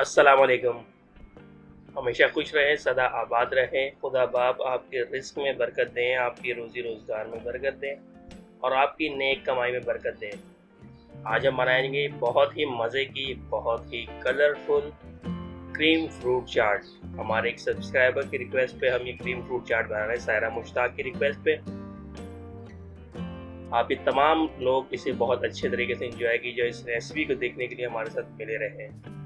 अस्सलाम वालेकुम। हमेशा खुश रहें, सदा आबाद रहें। खुदा बाप आपके रिस्क में बरकत दें, आपकी रोज़ी रोज़गार में बरकत दें और आपकी नेक कमाई में बरकत दें। आज हम बनाएंगे बहुत ही मज़े की, बहुत ही कलरफुल क्रीम फ्रूट चाट। हमारे एक सब्सक्राइबर की रिक्वेस्ट पे हम ये क्रीम फ्रूट चाट बना रहे हैं, सायरा मुश्ताक की रिक्वेस्ट पे। आप ये तमाम लोग इसे बहुत अच्छे तरीके से एंजॉय कीजिए। इस रेसिपी को देखने के लिए हमारे साथ मिले रहें।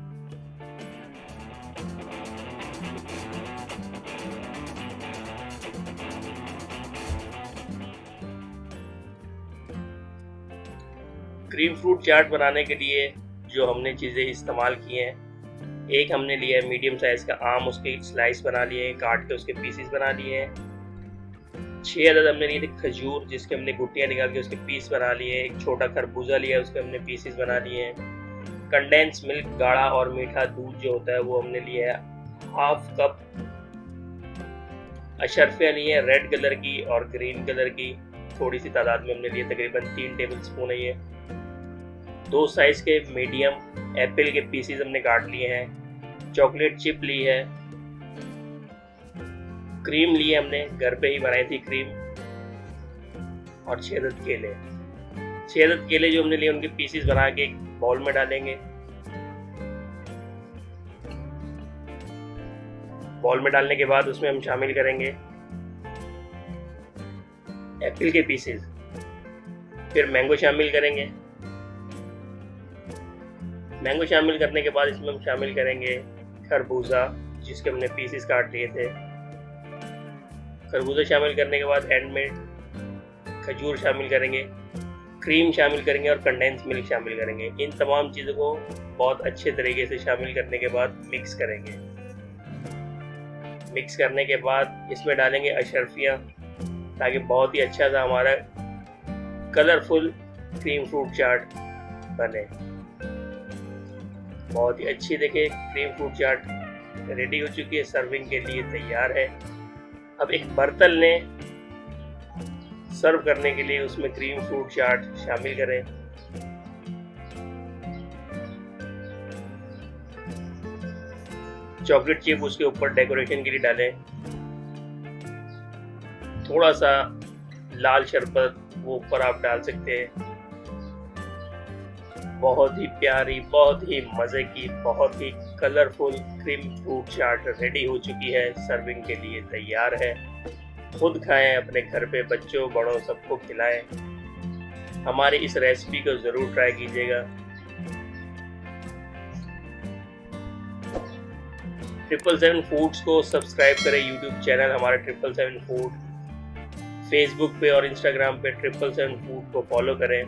क्रीम फ्रूट चाट बनाने के लिए जो हमने चीज़ें इस्तेमाल की हैं, एक हमने लिया है मीडियम साइज़ का आम, उसके स्लाइस बना लिए हैं, काट के उसके पीसेस बना लिए हैं। 6 अदद हमने लिए थे खजूर, जिसके हमने गुठलियाँ निकाल के उसके पीस बना लिए। एक छोटा खरबूजा लिया, उसके हमने पीसेस बना लिए हैं। कंडेंस मिल्क, गाढ़ा और मीठा दूध जो होता है वो हमने लिया है। हाफ कप अशरफियाँ ली हैं, रेड कलर की और ग्रीन कलर की थोड़ी सी तादाद में हमने लिए, तकरीबन 3 टेबल स्पून है ये। 2 साइज के मीडियम एप्पल के पीसेस हमने काट लिए हैं। चॉकलेट चिप ली है। क्रीम ली है, हमने घर पे ही बनाई थी क्रीम। और 6 अदद केले। 6 अदद केले जो हमने लिए उनके पीसेस बना के एक बाउल में डालेंगे। बाउल में डालने के बाद उसमें हम शामिल करेंगे एप्पल के पीसेस, फिर मैंगो शामिल करेंगे। मैंगो शामिल करने के बाद इसमें हम शामिल करेंगे खरबूजा, जिसके हमने पीसेस काट लिए थे। खरबूजा शामिल करने के बाद एंड में खजूर शामिल करेंगे, क्रीम शामिल करेंगे और कंडेंस मिल्क शामिल करेंगे। इन तमाम चीज़ों को बहुत अच्छे तरीके से शामिल करने के बाद मिक्स करेंगे। मिक्स करने के बाद इसमें डालेंगे अशरफियाँ, ताकि बहुत ही अच्छा सा हमारा कलरफुल क्रीम फ्रूट चाट बने। बहुत ही अच्छी देखिए क्रीम फ्रूट चाट रेडी हो चुकी है, सर्विंग के लिए तैयार है। अब एक बर्तन लें सर्व करने के लिए, उसमें क्रीम फ्रूट चाट शामिल करें। चॉकलेट चिप उसके ऊपर डेकोरेशन के लिए डालें। थोड़ा सा लाल शरबत वो ऊपर आप डाल सकते हैं। बहुत ही प्यारी, बहुत ही मज़े की, बहुत ही कलरफुल क्रीम फ्रूट चाट रेडी हो चुकी है, सर्विंग के लिए तैयार है। खुद खाएं, अपने घर पे बच्चों बड़ों सबको खिलाएं। हमारी इस रेसिपी को ज़रूर ट्राई कीजिएगा। 777 फूड्स को सब्सक्राइब करें, यूट्यूब चैनल हमारा 777 फूड। फेसबुक पे और इंस्टाग्राम पे 777 फूड को फॉलो करें।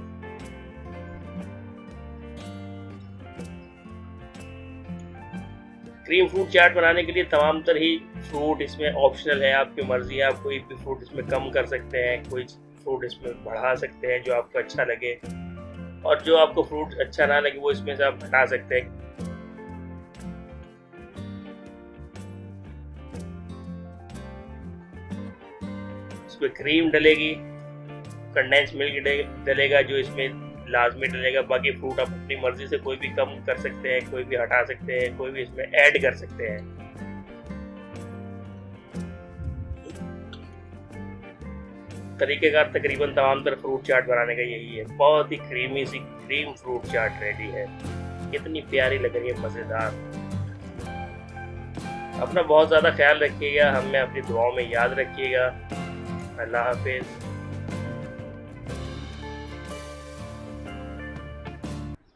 क्रीम फ्रूट चाट बनाने के लिए तमाम तरह ही फ्रूट इसमें ऑप्शनल है, आपकी मर्जी है। आप कोई भी फ्रूट इसमें कम कर सकते हैं, कोई फ्रूट इसमें बढ़ा सकते हैं जो आपको अच्छा लगे, और जो आपको फ्रूट अच्छा ना लगे वो इसमें से आप हटा सकते हैं। इसमें क्रीम डलेगी, कंडेंस मिल्क डलेगा जो इसमें लाजमी डलेगा। बाकी फ्रूट आप अपनी मर्जी से कोई भी कम कर सकते हैं, कोई भी हटा सकते हैं, कोई भी इसमें ऐड कर सकते हैं। तरीकेकार तकरीबन तमाम तरह फ्रूट चाट बनाने का यही है। बहुत ही क्रीमी सी क्रीम फ्रूट चाट रेडी है। कितनी प्यारी लग रही है, मज़ेदार। अपना बहुत ज़्यादा ख्याल रखिएगा, हमें अपनी दुआओं में याद रखिएगा। अल्लाह हाफिज़।